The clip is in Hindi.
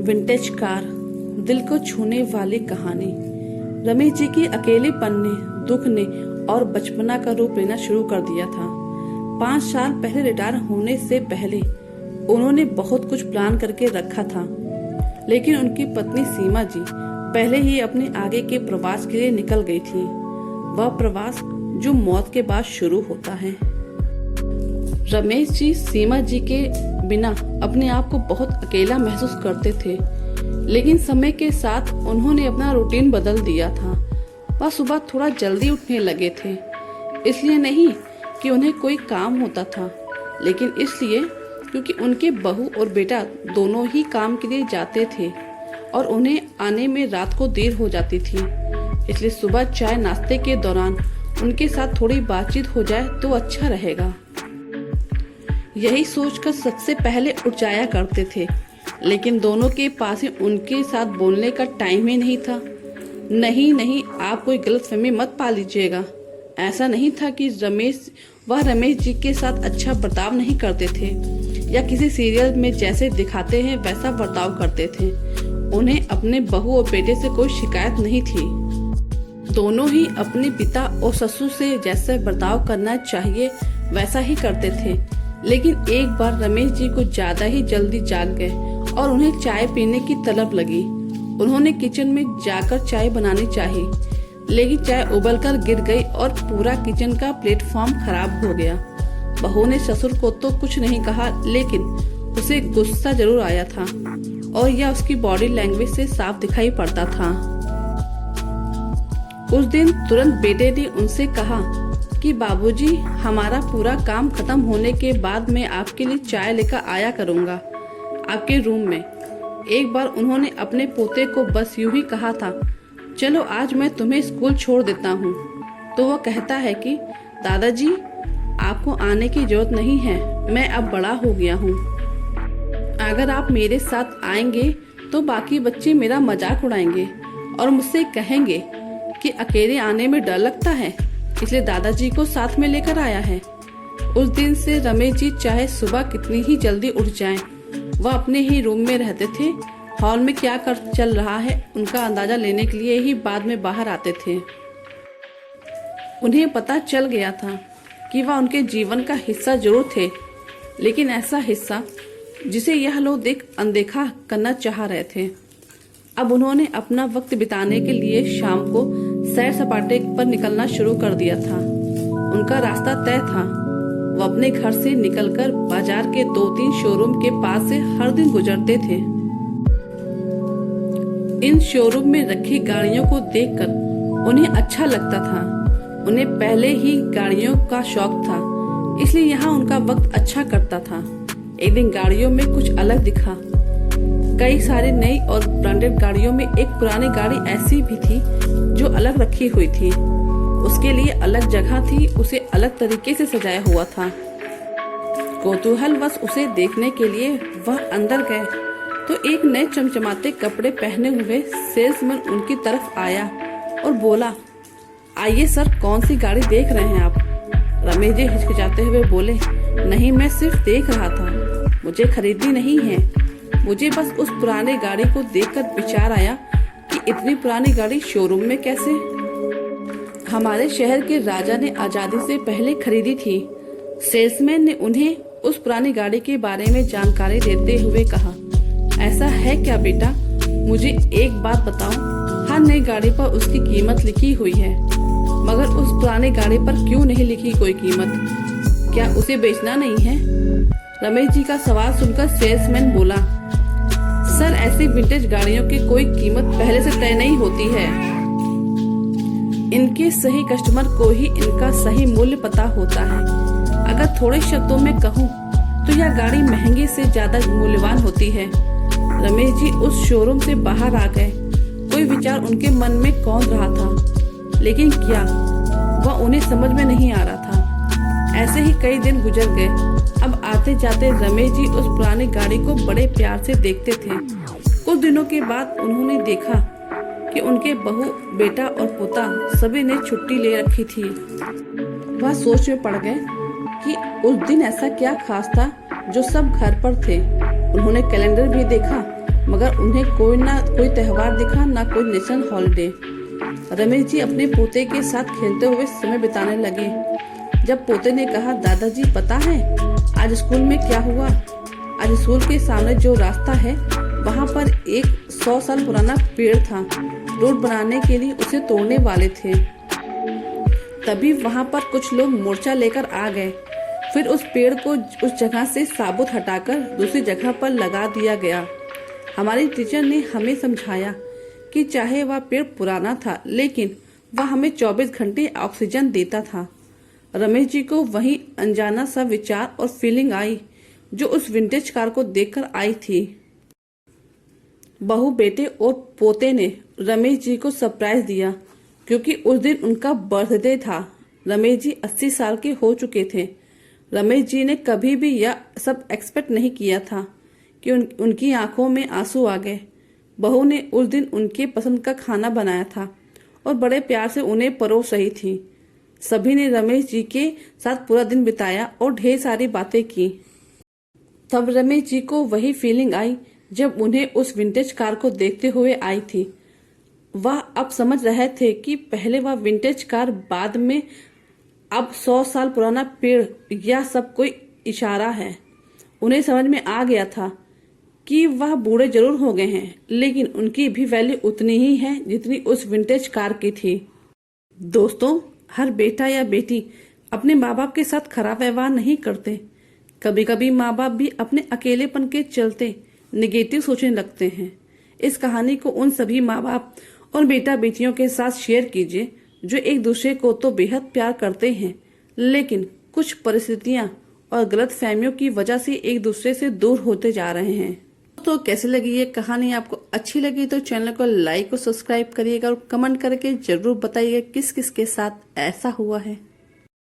विंटेज कार, दिल को छूने वाली कहानी। रमेश जी की अकेलेपन ने, दुख ने और बचपना का रूप लेना शुरू कर दिया था। 5 साल पहले रिटायर होने से पहले उन्होंने बहुत कुछ प्लान करके रखा था, लेकिन उनकी पत्नी सीमा जी पहले ही अपने आगे के प्रवास के लिए निकल गई थी। वह प्रवास जो मौत के बाद शुरू होता है। रमेश जी सीमा जी के बिना अपने आप को बहुत अकेला महसूस करते थे, लेकिन समय के साथ उन्होंने अपना रूटीन बदल दिया था। वह सुबह थोड़ा जल्दी उठने लगे थे, इसलिए नहीं कि उन्हें कोई काम होता था, लेकिन इसलिए क्योंकि उनके बहू और बेटा दोनों ही काम के लिए जाते थे और उन्हें आने में रात को देर हो जाती थी। इसलिए सुबह चाय नाश्ते के दौरान उनके साथ थोड़ी बातचीत हो जाए तो अच्छा रहेगा। यही सोचकर सबसे पहले उठ जाया करते थे, लेकिन दोनों के पास ही उनके साथ बोलने का टाइम ही नहीं था। नहीं, आप कोई गलतफहमी मत पा लीजिएगा। ऐसा नहीं था कि रमेश जी के साथ अच्छा बर्ताव नहीं करते थे या किसी सीरियल में जैसे दिखाते हैं वैसा बर्ताव करते थे। उन्हें अपने बहू और बेटे से कोई शिकायत नहीं थी। दोनों ही अपने पिता और ससुर से जैसा बर्ताव करना चाहिए वैसा ही करते थे। लेकिन एक बार रमेश जी को ज्यादा ही जल्दी जाग गए और उन्हें चाय पीने की तलब लगी। उन्होंने किचन में जाकर चाय बनानी चाही, लेकिन चाय उबलकर गिर गई और पूरा किचन का प्लेटफॉर्म खराब हो गया। बहू ने ससुर को तो कुछ नहीं कहा, लेकिन उसे गुस्सा जरूर आया था और यह उसकी बॉडी लैंग्वेज से साफ दिखाई पड़ता था। उस दिन तुरंत बेटे ने उनसे कहा कि बाबूजी, हमारा पूरा काम खत्म होने के बाद मैं आपके लिए चाय लेकर आया करूंगा आपके रूम में। एक बार उन्होंने अपने पोते को बस यूं ही कहा था, चलो आज मैं तुम्हें स्कूल छोड़ देता हूँ। तो वह कहता है कि दादाजी, आपको आने की जरूरत नहीं है, मैं अब बड़ा हो गया हूँ। अगर आप मेरे साथ आएंगे तो बाकी बच्चे मेरा मजाक उड़ाएंगे और मुझसे कहेंगे कि अकेले आने में डर लगता है, इसलिए दादाजी को साथ में लेकर आया है। उस दिन से रमेश जी चाहे सुबह कितनी ही जल्दी उठ जाएं, वह अपने ही रूम में रहते थे। हॉल में क्या कर चल रहा है उनका अंदाजा लेने के लिए ही बाद में बाहर आते थे। उन्हें पता चल गया था कि वह उनके जीवन का हिस्सा जरूर थे, लेकिन ऐसा हिस्सा जिसे यह लोग अनदेखा करना चाह रहे थे। अब उन्होंने अपना वक्त बिताने के लिए शाम को सैर सपाटे पर निकलना शुरू कर दिया था। उनका रास्ता तय था। वो अपने घर से निकलकर बाजार के 2-3 शोरूम के पास से हर दिन गुजरते थे। इन शोरूम में रखी गाड़ियों को देखकर उन्हें अच्छा लगता था। उन्हें पहले ही गाड़ियों का शौक था, इसलिए यहाँ उनका वक्त अच्छा कटता था। एक दिन गाड़ियों में कुछ अलग दिखा। कई सारी नई और ब्रांडेड गाड़ियों में एक पुरानी गाड़ी ऐसी भी थी जो अलग रखी हुई थी। उसके लिए अलग जगह थी, उसे अलग तरीके से सजाया हुआ था। कौतूहलवश उसे देखने के लिए वह अंदर गए तो एक नए चमचमाते कपड़े पहने हुए सेल्समैन उनकी तरफ आया और बोला, आइए सर, कौन सी गाड़ी देख रहे हैं आप? रमेश जी हिचकिचाते हुए बोले, नहीं, मैं सिर्फ देख रहा था, मुझे खरीदनी नहीं है। मुझे बस उस पुरानी गाड़ी को देखकर विचार आया कि इतनी पुरानी गाड़ी शोरूम में कैसे? हमारे शहर के राजा ने आजादी से पहले खरीदी थी। सेल्समैन ने उन्हें उस पुरानी गाड़ी के बारे में जानकारी देते हुए कहा, ऐसा है क्या बेटा? मुझे एक बात बताओ, हर नई गाड़ी पर उसकी कीमत लिखी हुई है, मगर उस पुरानी गाड़ी पर क्यों नहीं लिखी कोई कीमत? क्या उसे बेचना नहीं है? रमेश जी का सवाल सुनकर सेल्समैन बोला, सर, ऐसी विंटेज गाड़ियों की कोई कीमत पहले से तय नहीं होती है। इनके सही कस्टमर को ही इनका सही मूल्य पता होता है। अगर थोड़े शब्दों में कहूँ तो यह गाड़ी महंगे से ज्यादा मूल्यवान होती है। रमेश जी उस शोरूम से बाहर आ गए। कोई विचार उनके मन में कौंध रहा था, लेकिन क्या वह उन्हें समझ में नहीं आ रहा था। ऐसे ही कई दिन गुजर गए। अब आते जाते रमेश जी उस पुरानी गाड़ी को बड़े प्यार से देखते थे। कुछ दिनों के बाद उन्होंने देखा कि उनके बहू, बेटा और पोता सभी ने छुट्टी ले रखी थी। वह सोच में पड़ गए कि उस दिन ऐसा क्या खास था जो सब घर पर थे। उन्होंने कैलेंडर भी देखा मगर उन्हें कोई ना कोई त्योहार दिखा, ना कोई नेशनल हॉलिडे। रमेश जी अपने पोते के साथ खेलते हुए समय बिताने लगे। जब पोते ने कहा, दादाजी पता है आज स्कूल में क्या हुआ? आज स्कूल के सामने जो रास्ता है वहाँ पर एक 100 साल पुराना पेड़ था। रोड बनाने के लिए उसे तोड़ने वाले थे। तभी वहाँ पर कुछ लोग मोर्चा लेकर आ गए। फिर उस पेड़ को उस जगह से साबुत हटाकर दूसरी जगह पर लगा दिया गया। हमारी टीचर ने हमें समझाया कि चाहे वह पेड़ पुराना था, लेकिन वह हमें 24 घंटे ऑक्सीजन देता था। रमेश जी को वही अनजाना सा विचार और फीलिंग आई जो उस विंटेज कार को देखकर आई थी। बहू, बेटे और पोते ने रमेश जी को सरप्राइज दिया क्योंकि उस दिन उनका बर्थडे था। रमेश जी 80 साल के हो चुके थे। रमेश जी ने कभी भी यह सब एक्सपेक्ट नहीं किया था कि उनकी आंखों में आंसू आ गए। बहू ने उस दिन उनके पसंद का खाना बनाया था और बड़े प्यार से उन्हें परोस रही थी। सभी ने रमेश जी के साथ पूरा दिन बिताया और ढेर सारी बातें की। तब रमेश जी को वही फीलिंग आई जब उन्हें उस विंटेज कार को देखते हुए आई थी। वह अब समझ रहे थे कि पहले वह विंटेज कार, बाद में अब 100 साल पुराना पेड़, यह सब कोई इशारा है। उन्हें समझ में आ गया था कि वह बूढ़े जरूर हो गए हैं, लेकिन उनकी भी वैल्यू उतनी ही है जितनी उस विंटेज कार की थी। दोस्तों, हर बेटा या बेटी अपने माँ बाप के साथ खराब व्यवहार नहीं करते। कभी कभी माँ बाप भी अपने अकेलेपन के चलते नेगेटिव सोचने लगते हैं। इस कहानी को उन सभी माँ बाप और बेटा बेटियों के साथ शेयर कीजिए जो एक दूसरे को तो बेहद प्यार करते हैं, लेकिन कुछ परिस्थितियां और गलत फहमियों की वजह से एक दूसरे से दूर होते जा रहे हैं। तो कैसी लगी ये कहानी? आपको अच्छी लगी तो चैनल को लाइक और सब्सक्राइब करिएगा और कमेंट करके जरूर बताइएगा किस किस के साथ ऐसा हुआ है।